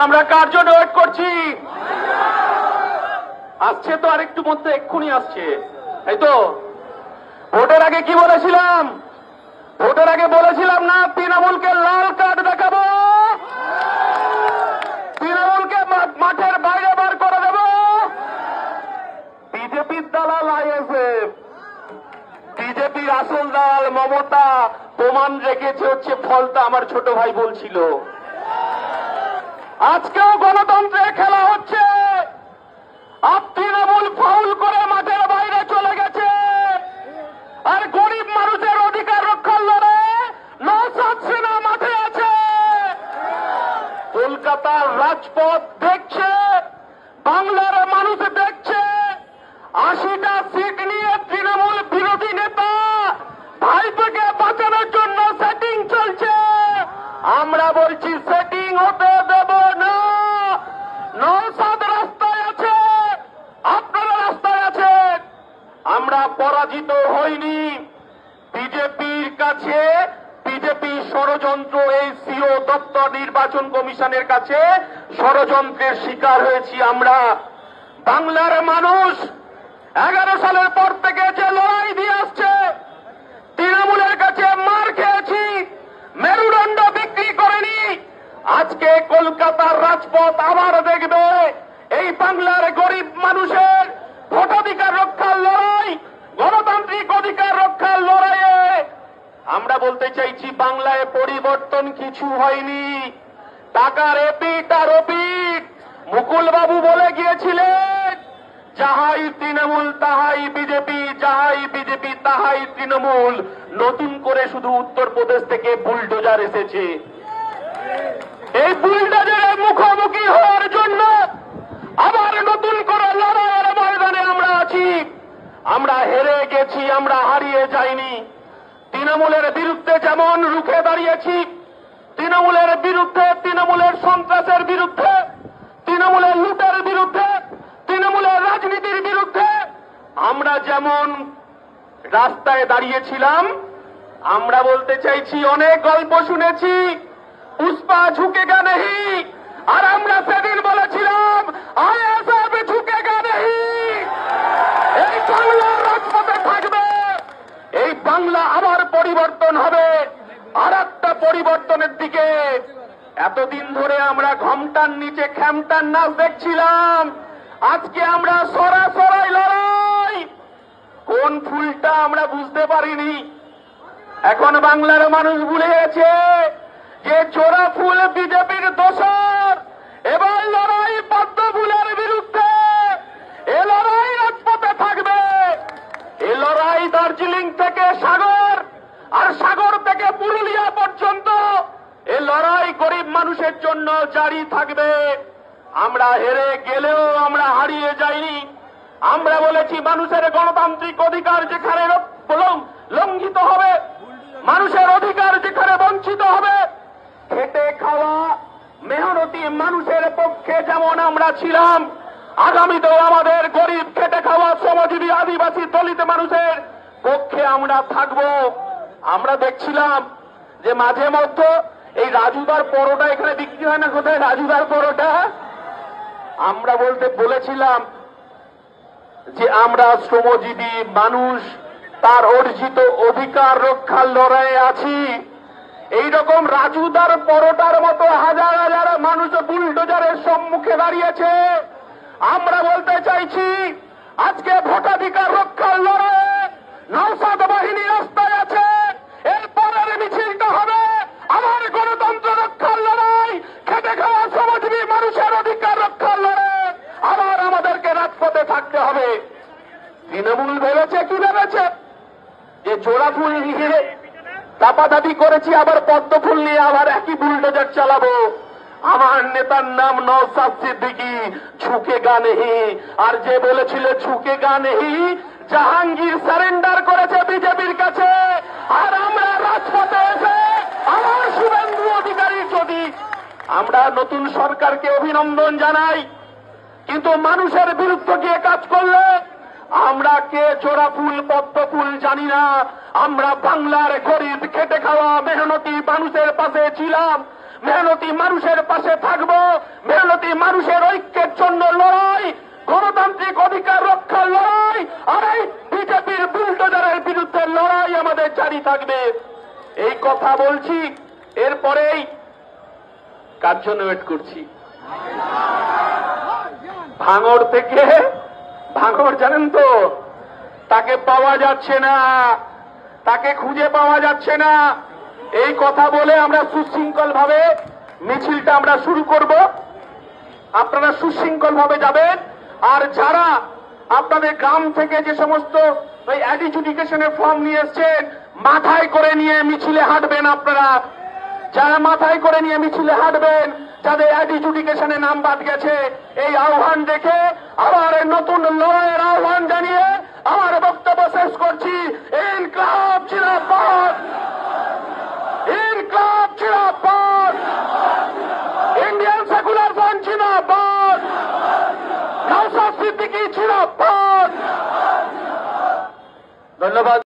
আমরা কার জন্য ওয়েট করছি? আসছে তো আরেকটু মধ্যে, এক্ষুনি আসছে, তাই তো? ভোটের আগে কি বলেছিলাম? ভোটের আগে বলেছিলাম না তৃণমূলকে লাল কার্ড দেখাবো, তৃণমূলকে মাঠের বাইরে বার করে দেব। বিজেপির দালাল আইএসএফ, বিজেপির আসল দালাল মমতা প্রমাণ রেখেছে হচ্ছে ফলটা। আমার ছোট ভাই বলছিল আজকেও গণতন্ত্রের খেলা হচ্ছে। তৃণমূল ফাউল করে মাঠের বাইরে চলে গেছে, আর গরিব মানুষের অধিকার রক্ষার লড়াইয়ে নওশাদ সিনহা মাঠে আছে। কলকাতার রাজপথ দেখছে, বাংলার মানুষ দেখছে। 80টা সিট নিয়ে তৃণমূল বিরোধী নেতা ভাইপোকে বাঁচানোর জন্য সেটিং চলছে। আমরা বলছি সেটিং হতে দেব না। নওশাদ রাস্তায় আছে, আপনারা রাস্তায় আছেন। আমরা পরাজিত হইনি। বিজেপির কাছে, বিজেপি ষড়যন্ত্র, এই সিও দপ্তর নির্বাচন কমিশনের কাছে ষড়যন্ত্রের শিকার হয়েছি আমরা। বাংলার মানুষ 11 সালের পর থেকে যে লড়াই দিয়ে আসছে, তৃণমূলের কাছে মার খেয়েছি, মেরুদণ্ড বিক্রি করেনি। আজকে কলকাতার রাজপথ আবার দেখবে এই বাংলার গরিব মানুষের ভোটাধিকার রক্ষার লড়াই, গণতান্ত্রিক অধিকার রক্ষার লড়াইয়ে। আমরা বলতে চাইছি বাংলায় পরিবর্তন কিছু হয়নি। টাকার এপিট আর ওপিট। মুকুল বাবু বলে গিয়েছিলেন যাহাই তৃণমূল তাহাই বিজেপি, যাহাই বিজেপি তাহাই তৃণমূল। নতুন করে শুধু উত্তরপ্রদেশ থেকে বুলডোজার এসেছে। এই বুলডোজারের মুখোমুখি হওয়ার জন্য আবার নতুন করে লড়াইয়ের ময়দানে আমরা আছি। আমরা হেরে গেছি, আমরা হারিয়ে যাইনি। তৃণমূলের বিরুদ্ধে যেমন রুখে দাঁড়িয়েছি, তৃণমূলের বিরুদ্ধে, তৃণমূলের সন্ত্রাসের বিরুদ্ধে, তৃণমূলের লুটের বিরুদ্ধে, তৃণমূলের রাজনীতির বিরুদ্ধে আমরা যেমন রাস্তায় দাঁড়িয়েছিলাম, আমরা বলতে চাইছি অনেক গল্প শুনেছি, পুষ্পা ঝুঁকেগা নেহি। আর আমরা সেদিন বলেছিলাম আইএসএফ ঝুঁকেগা নেহি। এই বাংলার রাজপথে থাকবে, এই বাংলা আবার পরিবর্তন হবে। আর একটা পরিবর্তনের দিকে। এতদিন ধরে আমরা ঘমটার নিচে খ্যামটার নাচ দেখছিলাম, আজকে আমরা সরাসরি লড়াই। কোন ফুলটা আমরা বুঝতে পারিনি, এখন বাংলার মানুষ ভুলে গেছে যে চোরা ফুল বিজেপির দোসর। এবার লড়াই পদ্ম ফুলের বিরুদ্ধে। এ লড়াই রাজপথে থাকবে। এ লড়াই দার্জিলিং থেকে সাগর, আর সাগর থেকে পুরুলিয়া পর্যন্ত এ লড়াই গরিব মানুষের জন্য জারি থাকবে। আমরা হেরে গেলেও আমরা হারিয়ে যাইনি। আমরা বলেছি মানুষের গণতান্ত্রিক অধিকার যেখানে লঙ্ঘিত হবে, মানুষের অধিকার যেখানে বঞ্চিত হবে, খেটে খাওয়া মেহনতি মানুষের পক্ষে যেমন আমরা ছিলাম, আগামীতেও আমাদের গরিব খেটে খাওয়া শ্রমজীবী আদিবাসী দলিত মানুষের পক্ষে আমরা থাকব। আমরা দেখছিলাম যে মাঝে মধ্যে এই রাজুদার পরোটা এখানে বিক্রি হয় না, কোথায় রাজুদার পরোটা? আমরা বলেছিলাম যে আমরা শ্রমজীবী মানুষ, তার অর্জিত অধিকার রক্ষার লড়াইয়ে আছি। এইরকম রাজুদার পরোটার মতো হাজার হাজার মানুষ বুলডোজারের সম্মুখে দাঁড়িয়েছে। আমরা বলতে চাইছি আজকে ভোটাধিকার রক্ষার লড়াইয়ে নওশাদ বাহিনী রাস্তায় আছে। এর পরের মিছিলটা হবে আমার গণতন্ত্র রক্ষার লড়াই, খেটে খাওয়া শ্রমজীবী মানুষের অধিকার রক্ষার লড়াই। আবার আমাদেরকে রাজপথে থাকতে হবে। তৃণমূল ভেবেছে কি ভেবেছে যে জোড়া ফুল নিয়ে দাপাদাপি করেছি, আবার পদ্ম ফুল নিয়ে আবার একই বুলডোজার চালাবো। আমার নেতার নাম নওশাদ সিদ্দিকী, ঝুঁকেগা নেহি। আর যে বলেছিল ঝুঁকেগা নেহি, জাহাঙ্গীর সারেন্ডার করেছে বিজেপির কাছে। আর আমরা রাজপথে এসে আমার শুভেন্দু অধিকারী, যদি আমরা নতুন সরকারকে অভিনন্দন জানাই, কিন্তু মানুষের বিরুদ্ধে গিয়ে কাজ করলে আমরা কে জোড়া ফুল পদ্ম ফুল জানি না। আমরা বাংলার গরিব খেটে খাওয়া মেহনতি মানুষের পাশে ছিলাম। মেহনতি মানুষের পাশে থাকবো, মেহনতি মানুষের ঐক্যের জন্য লড়াই, গণতান্ত্রিক অধিকার রক্ষার লড়াই, আর এই বিজেপির বুলডোজারের বিরুদ্ধে লড়াই আমাদের জারি থাকবে। এই কথা বলছি, এরপরেই কার জন্য ওয়েট করছি? ভাঙড় থেকে, ভাঙড় জানেন তো, তাকে পাওয়া যাচ্ছে না, তাকে খুঁজে পাওয়া যাচ্ছে না। এই কথা বলে আমরা সুশৃঙ্খল ভাবে মিছিলটা আমরা শুরু করব। আপনারা সুশৃঙ্খল ভাবে যাবেন। আর যারা আপনাদের গ্রাম থেকে যে সমস্ত ওই অ্যাডিজুডিকেশনের ফর্ম নিয়ে এসছেন, মাথায় করে নিয়ে মিছিলে হাঁটবেন। আপনারা যারা মাথায় করে নিয়ে মিছিলে হাঁটবেন, যাদের অ্যাডিজুডিকেশনে নাম বাদ গেছে, এই আহ্বান দেখে আবার নতুন লড়াইয়ের আহ্বান জানিয়ে আমার বক্তব্য শেষ করছি। ইনকলাব জিন্দাবাদ, ইনকলাব জিন্দাবাদ, ইন্ডিয়ান সেকুলার ফ্রন্ট জিন্দাবাদ, নওশাদ সিদ্দিকী জিন্দাবাদ। ধন্যবাদ।